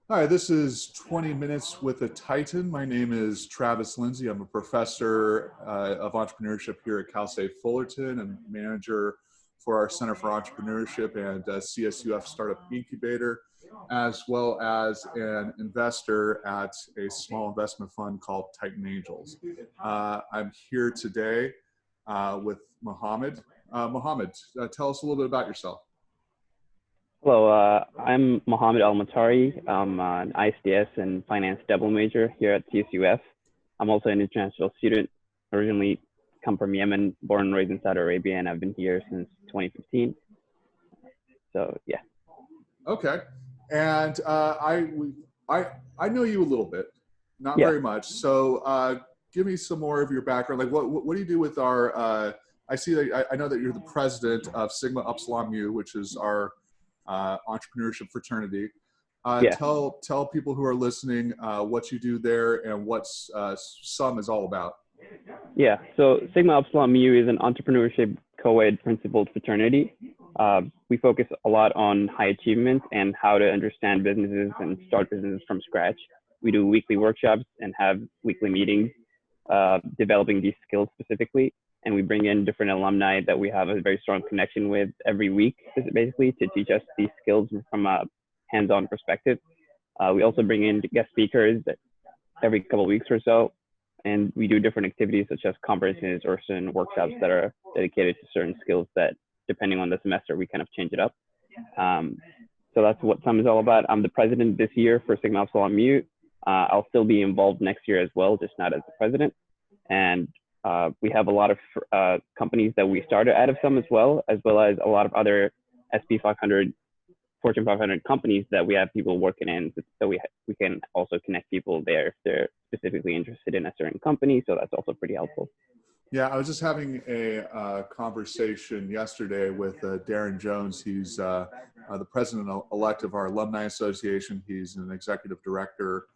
Hi, this is 20 Minutes with a Titan. My name is Travis Lindsay. I'm a professor of entrepreneurship here at Cal State Fullerton and manager for our Center for Entrepreneurship and CSUF Startup Incubator, as well as an investor at a small investment fund called Titan Angels. I'm here today with Mohammed. Mohammed, tell us a little bit about yourself. Hello, I'm Mohammed Almatari. I'm an ISDS and finance double major here at CSUF. I'm also an international student, originally come from Yemen, born and raised in Saudi Arabia, and I've been here since 2015. So yeah. Okay, and I know you a little bit, not Yeah. very much. So give me some more of your background. Like what do you do with our? I see that I know that you're the president of Sigma Upsilon Mu, which is our entrepreneurship fraternity. Yeah. Tell people who are listening what you do there and what SUM is all about. Yeah, so Sigma Upsilon Mu is an entrepreneurship co-ed principled fraternity. We focus a lot on high achievement and how to understand businesses and start businesses from scratch. We do weekly workshops and have weekly meetings developing these skills specifically. And we bring in different alumni that we have a very strong connection with every week, basically, to teach us these skills from a hands-on perspective. We also bring in guest speakers every couple of weeks or so, and we do different activities such as conferences or certain workshops that are dedicated to certain skills that, depending on the semester, we kind of change it up. So that's what SUM is all about. I'm the president this year for Sigma Upsilon Mu. I'll still be involved next year as well, just not as the president. And we have a lot of companies that we started out of SUM as well as a lot of other SP 500, Fortune 500 companies that we have people working in. So we can also connect people there if they're specifically interested in a certain company. So that's also pretty helpful. Yeah, I was just having a conversation yesterday with Darren Jones. He's the president-elect of our Alumni Association. He's an executive director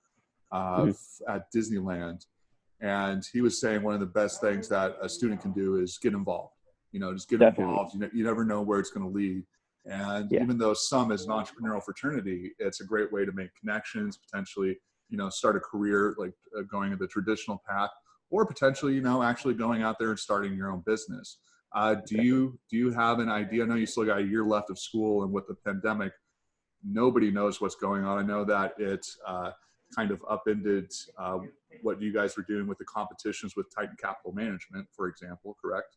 at Disneyland. And he was saying one of the best things that a student can do is get involved. Just get involved. You never know where it's going to lead. And even though SUM is an entrepreneurial fraternity, it's a great way to make connections, potentially, start a career, like going the traditional path, or potentially, actually going out there and starting your own business. Do you have an idea? I know you still got a year left of school, and with the pandemic, nobody knows what's going on. I know that it kind of upended what you guys were doing with the competitions with Titan Capital Management, for example, correct?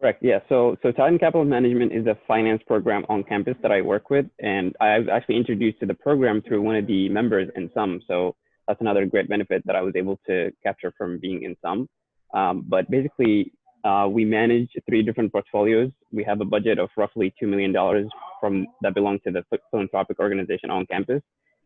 Correct, yeah. So Titan Capital Management is a finance program on campus that I work with, and I was actually introduced to the program through one of the members in SUM. So that's another great benefit that I was able to capture from being in SUM. But basically, we manage 3 different portfolios. We have a budget of roughly $2 million that belong to the philanthropic organization on campus.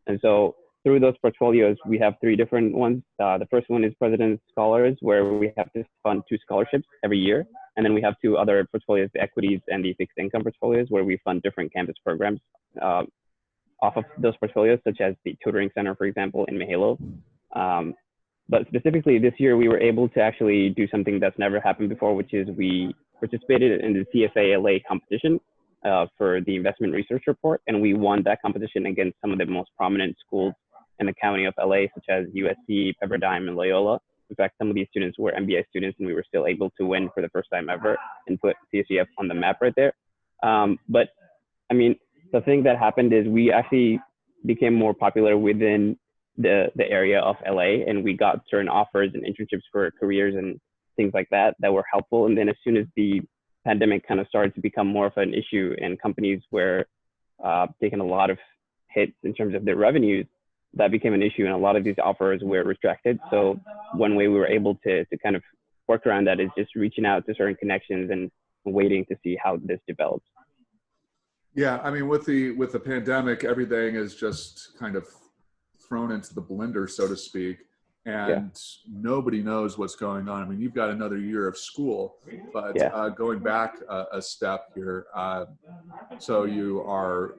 And so through those portfolios, we have 3 different ones. The first one is President's Scholars, where we have to fund 2 scholarships every year. And then we have 2 other portfolios, the equities and the fixed income portfolios, where we fund different campus programs off of those portfolios, such as the Tutoring Center, for example, in Mahalo. But specifically this year, we were able to actually do something that's never happened before, which is we participated in the CFA LA competition for the investment research report. And we won that competition against some of the most prominent schools in the county of LA, such as USC, Pepperdine, and Loyola. In fact, some of these students were MBA students, and we were still able to win for the first time ever and put CSUF on the map right there. But I mean, the thing that happened is we actually became more popular within the area of LA, and we got certain offers and internships for careers and things like that were helpful. And then as soon as the pandemic kind of started to become more of an issue and companies were taking a lot of hits in terms of their revenues, that became an issue, and a lot of these offers were restricted. So one way we were able to kind of work around that is just reaching out to certain connections and waiting to see how this develops. Yeah, I mean, with the pandemic, everything is just kind of thrown into the blender, so to speak, and nobody knows what's going on. I mean, you've got another year of school, but going back a step here, so you are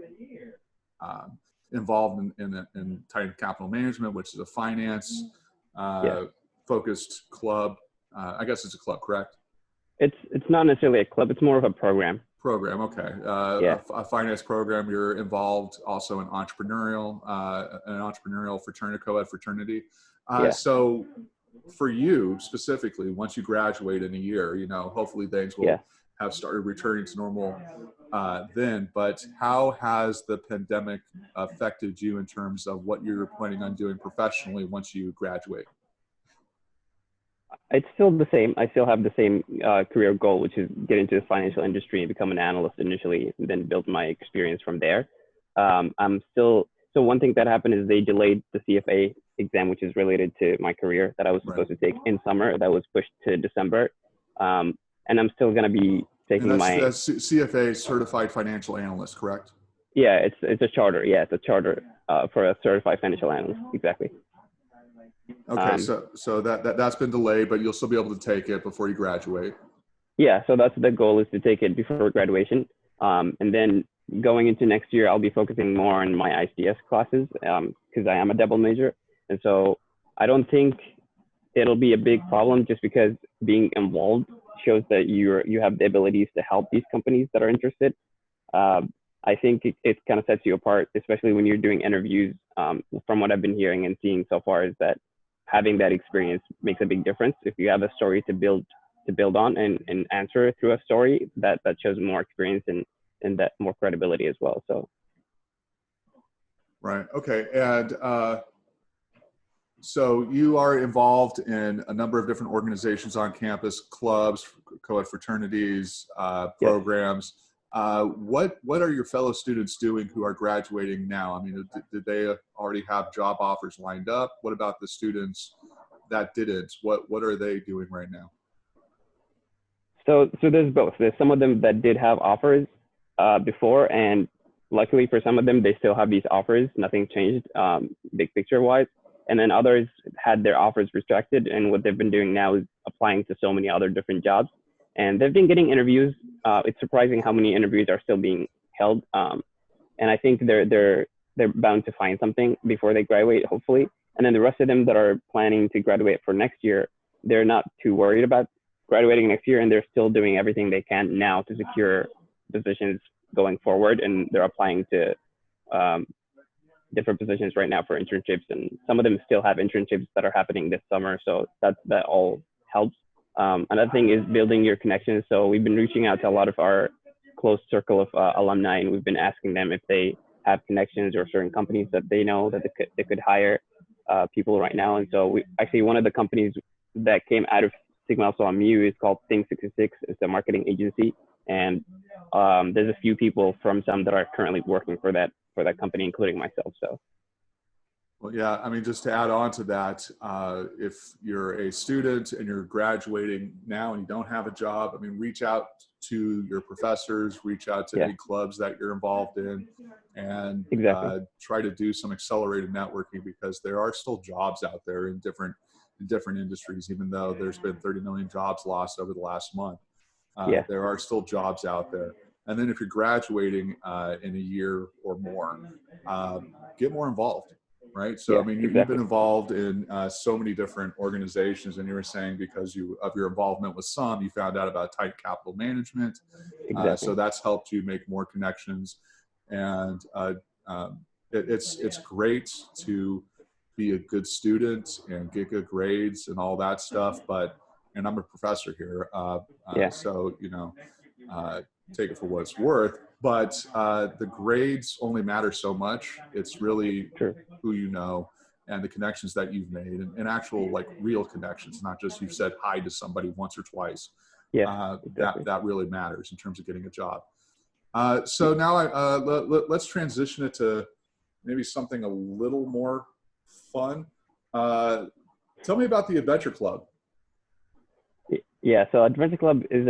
involved in Titan Capital Management, which is a finance focused club. I guess it's a club, correct? It's not necessarily a club. It's more of a program. Program, okay. Yeah, A finance program. You're involved also in an entrepreneurial fraternity, co-ed fraternity. yeah, So for you specifically, once you graduate in a year, hopefully things yeah. will have started returning to normal then. But how has the pandemic affected you in terms of what you're planning on doing professionally once you graduate? It's still the same. I still have the same career goal, which is get into the financial industry and become an analyst initially, and then build my experience from there. I'm still, so one thing that happened is they delayed the CFA exam, which is related to my career that I was Right. supposed to take in summer. That was pushed to December. And I'm still going to be And taking my, that's CFA, Certified Financial Analyst, correct? yeah, it's a charter. Yeah, it's a charter for a certified financial analyst. Exactly. Okay, so that's been delayed, but you'll still be able to take it before you graduate. Yeah, so that's the goal, is to take it before graduation. And then going into next year, I'll be focusing more on my ICS classes because I am a double major. And so I don't think it'll be a big problem, just because being involved shows that you have the abilities to help these companies that are interested. I think it kind of sets you apart, especially when you're doing interviews. From what I've been hearing and seeing so far, is that having that experience makes a big difference. If you have a story to build on and answer through a story, that shows more experience and that more credibility as well. So Right. Okay. And so you are involved in a number of different organizations on campus, clubs, co-ed fraternities, yes. programs. What are your fellow students doing who are graduating now? I mean, did they already have job offers lined up? What about the students that didn't? What are they doing right now? So there's both. There's some of them that did have offers before, and luckily for some of them, they still have these offers. Nothing changed big picture wise. And then others had their offers retracted, and what they've been doing now is applying to so many other different jobs. And they've been getting interviews. It's surprising how many interviews are still being held. And I think they're bound to find something before they graduate, hopefully. And then the rest of them that are planning to graduate for next year, they're not too worried about graduating next year, and they're still doing everything they can now to secure positions going forward. And they're applying to different positions right now for internships, and some of them still have internships that are happening this summer. So that all helps. Another thing is building your connections. So we've been reaching out to a lot of our close circle of alumni, and we've been asking them if they have connections or certain companies that they know that they could hire people right now. And so one of the companies that came out of Sigma Upsilon Mu is called Think 66. It's a marketing agency, and there's a few people from some that are currently working for that company, including myself. So. Well, yeah, I mean, just to add on to that, if you're a student and you're graduating now and you don't have a job, I mean, reach out to your professors, reach out to any clubs that you're involved in, and try to do some accelerated networking, because there are still jobs out there in different industries. Even though there's been 30 million jobs lost over the last month, there are still jobs out there. And then if you're graduating in a year or more, get more involved. Right. So, I mean, you've been involved in so many different organizations, and you were saying because of your involvement with some, you found out about tight capital management. So that's helped you make more connections. And it's great to be a good student and get good grades and all that stuff. And I'm a professor here. So, take it for what it's worth. But the grades only matter so much. It's really who you know and the connections that you've made, and actual, like, real connections, not just you've said hi to somebody once or twice. That really matters in terms of getting a job. So now let's transition it to maybe something a little more fun. Tell me about the Adventure Club. Yeah, so Adventure Club is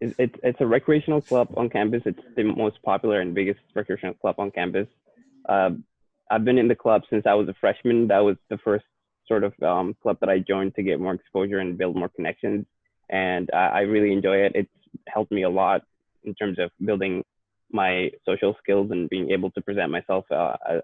it's a recreational club on campus. It's the most popular and biggest recreational club on campus. I've been in the club since I was a freshman. That was the first sort of club that I joined to get more exposure and build more connections. And I really enjoy it. It's helped me a lot in terms of building my social skills and being able to present myself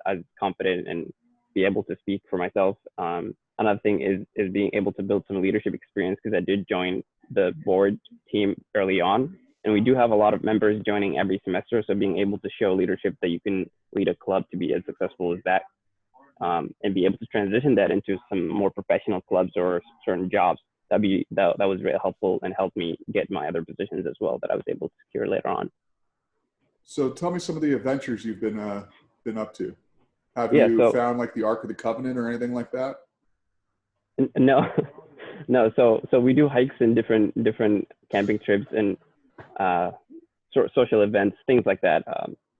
as confident and be able to speak for myself. Another thing is being able to build some leadership experience, because I did join the board team early on. And we do have a lot of members joining every semester. So being able to show leadership that you can lead a club to be as successful as that, and be able to transition that into some more professional clubs or certain jobs, that was really helpful and helped me get my other positions as well that I was able to secure later on. So tell me some of the adventures you've been up to. Have Yeah, you so found like the Ark of the Covenant or anything like that? no, no. So we do hikes and different camping trips and social events, things like that.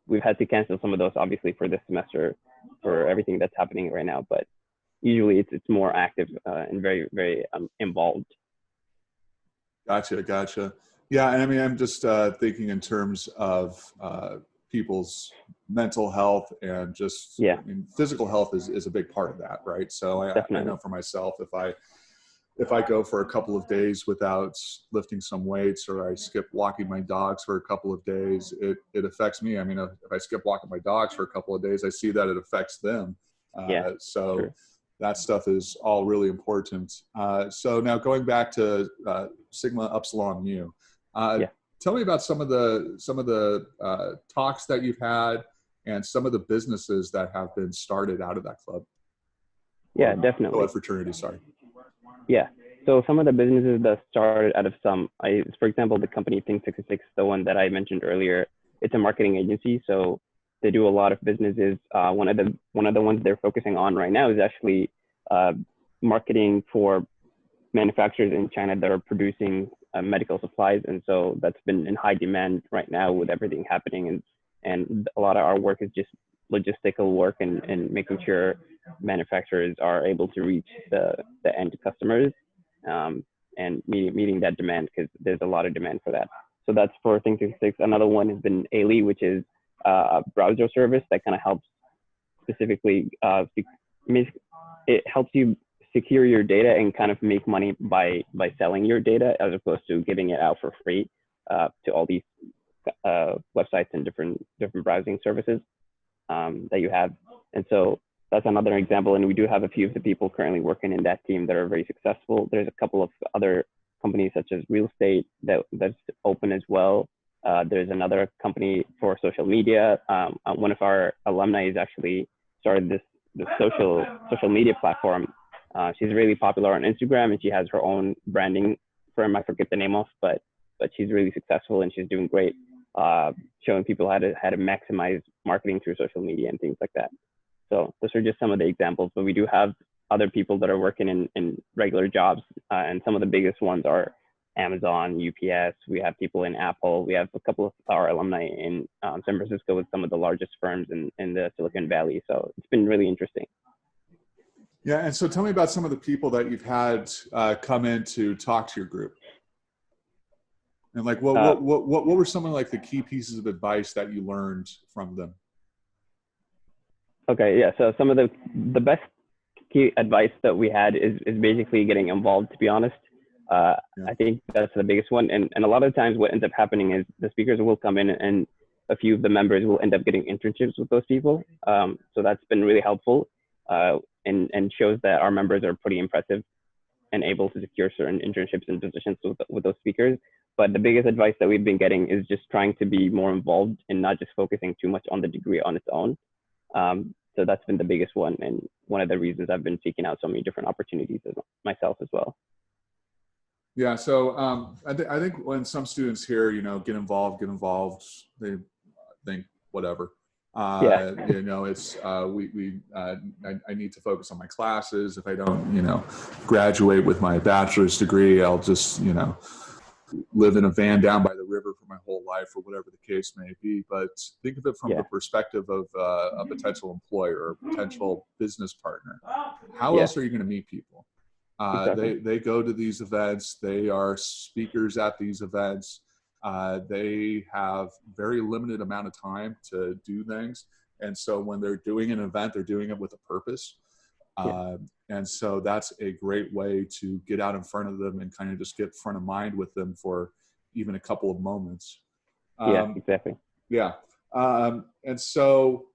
We've had to cancel some of those, obviously, for this semester for everything that's happening right now. But usually, it's more active and very involved. Gotcha. Yeah, and I mean, I'm just thinking in terms of people's mental health and just, Yeah, I mean, physical health is a big part of that, right? So I definitely. know for myself, if I go for a couple of days without lifting some weights, or I skip walking my dogs for a couple of days, it affects me. I mean, if I skip walking my dogs for a couple of days, I see that it affects them. Yeah, So true. that stuff is all really important. So now going back to Sigma Upsilon Mu, Yeah. tell me about some of the talks that you've had and some of the businesses that have been started out of that club. Yeah, definitely. Fraternity, sorry. Yeah. So some of the businesses that started out of for example, the company Think 66, the one that I mentioned earlier, it's a marketing agency. So they do a lot of businesses. One of the ones they're focusing on right now is actually marketing for manufacturers in China that are producing medical supplies. And so that's been in high demand right now with everything happening. And a lot of our work is just logistical work and making sure manufacturers are able to reach the end customers, and meeting that demand, because there's a lot of demand for that. So that's for Think 66. Another one has been Ailey, which is a browser service that kind of helps specifically, it helps you secure your data and kind of make money by selling your data, as opposed to giving it out for free to all these websites and different browsing services that you have. And so that's another example. And we do have a few of the people currently working in that team that are very successful. There's a couple of other companies such as real estate that's open as well. There's another company for social media. One of our alumni has actually started this social media platform. She's really popular on Instagram, and she has her own branding firm. I forget the name of, but she's really successful and she's doing great, showing people how to maximize marketing through social media and things like that. So those are just some of the examples, but we do have other people that are working in regular jobs, and some of the biggest ones are Amazon, UPS. We have people in Apple. We have a couple of our alumni in San Francisco with some of the largest firms in the Silicon Valley. So it's been really interesting. Yeah, and so tell me about some of the people that you've had come in to talk to your group, and like what were some of like the key pieces of advice that you learned from them? Okay, yeah. So some of the best key advice that we had is basically getting involved, to be honest. Yeah. I think that's the biggest one. And a lot of times what ends up happening is the speakers will come in and a few of the members will end up getting internships with those people. So that's been really helpful, and shows that our members are pretty impressive and able to secure certain internships and positions with those speakers. But the biggest advice that we've been getting is just trying to be more involved and not just focusing too much on the degree on its own. So that's been the biggest one, and one of the reasons I've been seeking out so many different opportunities myself as well. Yeah, so I think when some students hear, get involved, they think whatever. Yeah. It's I need to focus on my classes. If I don't, graduate with my bachelor's degree, I'll just, live in a van down by the river for my whole life, or whatever the case may be. But think of it from the perspective of a potential employer or potential business partner. How else are you going to meet people? Exactly. They go to these events. They are speakers at these events. They have very limited amount of time to do things. And so when they're doing an event, they're doing it with a purpose. And so that's a great way to get out in front of them and kind of just get front of mind with them for even a couple of moments. Exactly. Yeah. And so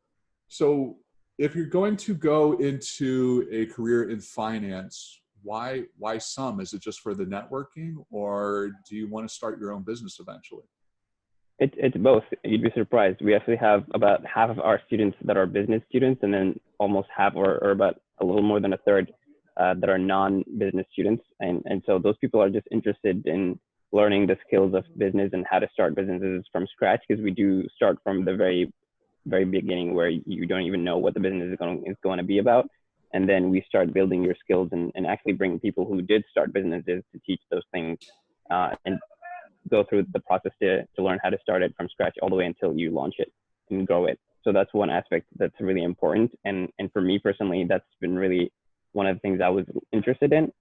if you're going to go into a career in finance, why some? Is it just for the networking, or do you want to start your own business eventually? It's both. You'd be surprised. We actually have about half of our students that are business students, and then almost half, or about a little more than a third, that are non-business students. And so those people are just interested in learning the skills of business and how to start businesses from scratch, because we do start from the very beginning where you don't even know what the business is going to be about. And then we start building your skills and actually bring people who did start businesses to teach those things, and go through the process to learn how to start it from scratch all the way until you launch it and grow it. So that's one aspect that's really important. And for me personally, that's been really one of the things I was interested in,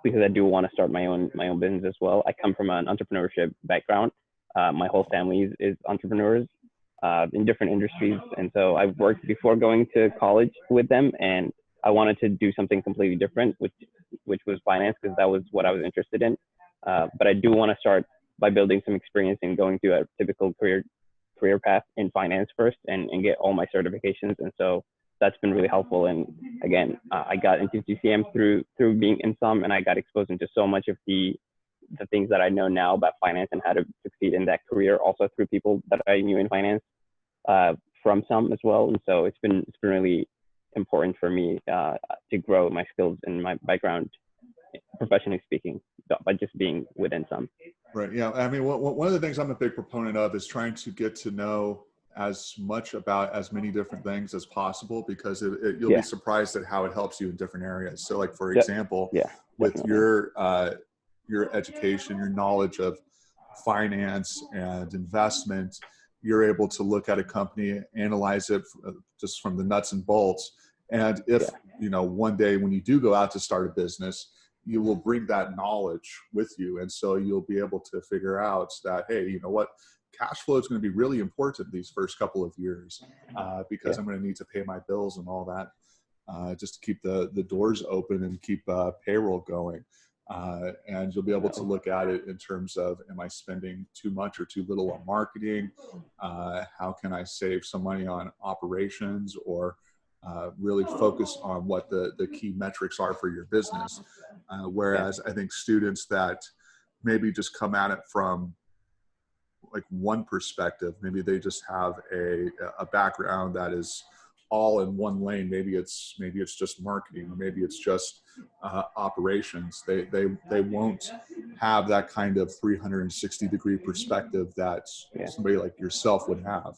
because I do want to start my own business as well. I come from an entrepreneurship background. My whole family is entrepreneurs, in different industries. And so I've worked before going to college with them, and I wanted to do something completely different, which was finance, because that was what I was interested in. But I do want to start by building some experience and going through a typical career path in finance first, and get all my certifications. And so that's been really helpful. And again, I got into GCM through being in some, and I got exposed into so much of the things that I know now about finance and how to succeed in that career, also through people that I knew in finance, from some as well. And so it's been really important for me, to grow my skills and my background, professionally speaking, by just being within some. Right. Yeah. I mean, one of the things I'm a big proponent of is trying to get to know as much about as many different things as possible, because you'll be surprised at how it helps you in different areas. So like, for example, with your education, your knowledge of finance and investment, you're able to look at a company, analyze it just from the nuts and bolts. And if, one day when you do go out to start a business, you will bring that knowledge with you. And so you'll be able to figure out that, hey, you know what, cash flow is going to be really important these first couple of years, because I'm going to need to pay my bills and all that, just to keep the doors open and keep payroll going. And you'll be able to look at it in terms of, am I spending too much or too little on marketing? How can I save some money on operations, or really focus on what the key metrics are for your business? Whereas I think students that maybe just come at it from like one perspective, maybe they just have a background that is all in one lane. Maybe it's just marketing, or maybe it's just operations. They won't have that kind of 360-degree perspective that somebody like yourself would have.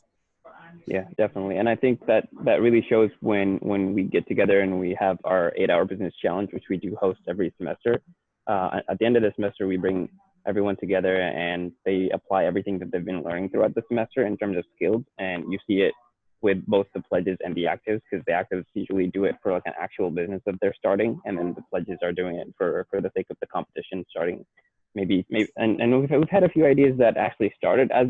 Yeah, definitely. And I think that really shows when we get together and we have our 8-hour business challenge, which we do host every semester. At the end of the semester, we bring everyone together and they apply everything that they've been learning throughout the semester in terms of skills. And you see it with both the pledges and the actives, because the actives usually do it for like an actual business that they're starting, and then the pledges are doing it for the sake of the competition, starting maybe and we've had a few ideas that actually started as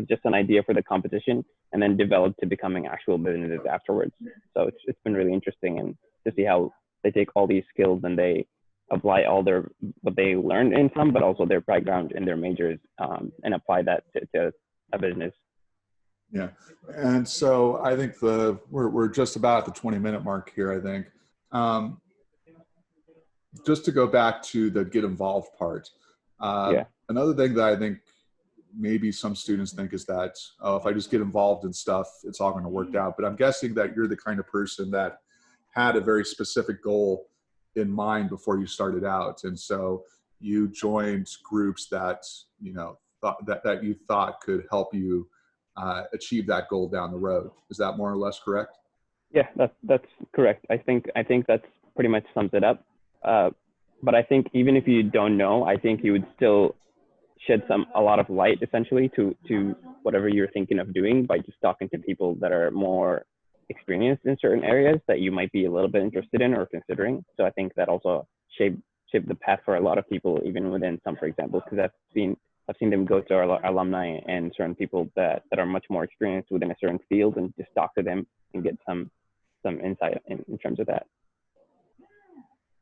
just an idea for the competition, and then developed to becoming actual businesses afterwards. So it's been really interesting, and to see how they take all these skills and they apply all what they learned in some, but also their background in their majors, and apply that to a business. Yeah. And so I think we're just about at the 20-minute mark here, I think. Just to go back to the get involved part. Another thing that I think maybe some students think is that, oh, if I just get involved in stuff, it's all going to work out. But I'm guessing that you're the kind of person that had a very specific goal in mind before you started out. And so you joined groups that, that you thought could help you achieve that goal down the road. Is that more or less correct? Yeah, that's correct. I think that's pretty much sums it up. But I think even if you don't know, I think you would still shed a lot of light essentially to whatever you're thinking of doing by just talking to people that are more experienced in certain areas that you might be a little bit interested in or considering. So I think that also shaped the path for a lot of people, even within some, for example, because I've seen them go to our alumni and certain people that are much more experienced within a certain field, and just talk to them and get some insight in terms of that.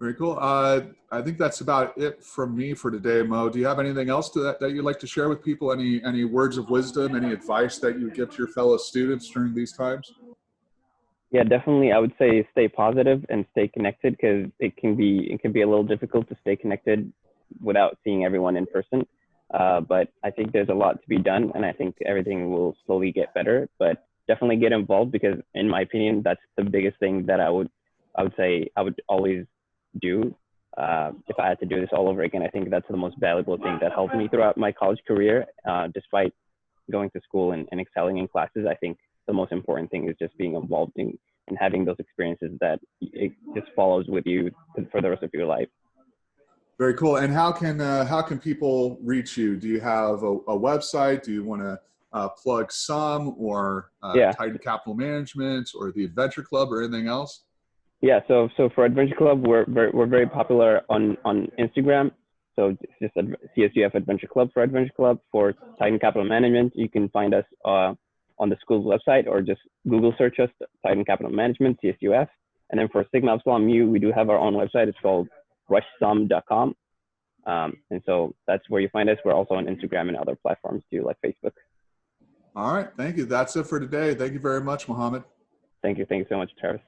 Very cool. I think that's about it from me for today, Mo. Do you have anything else that you'd like to share with people? Any words of wisdom, any advice that you would give to your fellow students during these times? Yeah, definitely. I would say stay positive and stay connected, because it can be a little difficult to stay connected without seeing everyone in person. But I think there's a lot to be done, and I think everything will slowly get better. But definitely get involved, because in my opinion, that's the biggest thing that I would say I would always do. If I had to do this all over again, I think that's the most valuable thing that helped me throughout my college career. Despite going to school and excelling in classes, I think the most important thing is just being involved in and having those experiences that it just follows with you for the rest of your life. Very cool. And how can people reach you? Do you have a website? Do you want to plug some, or Yeah. Titan Capital Management, or the Adventure Club, or anything else? Yeah, so for Adventure Club, we're very popular on Instagram. So it's just a CSUF Adventure Club for Adventure Club. For Titan Capital Management, you can find us on the school's website, or just Google search us, Titan Capital Management, CSUF. And then for Sigma Upsilon Mu, we do have our own website. It's called rushsum.com. And so that's where you find us. We're also on Instagram and other platforms too, like Facebook. All right. Thank you. That's it for today. Thank you very much, Mohammed. Thank you. Thank you so much, Travis.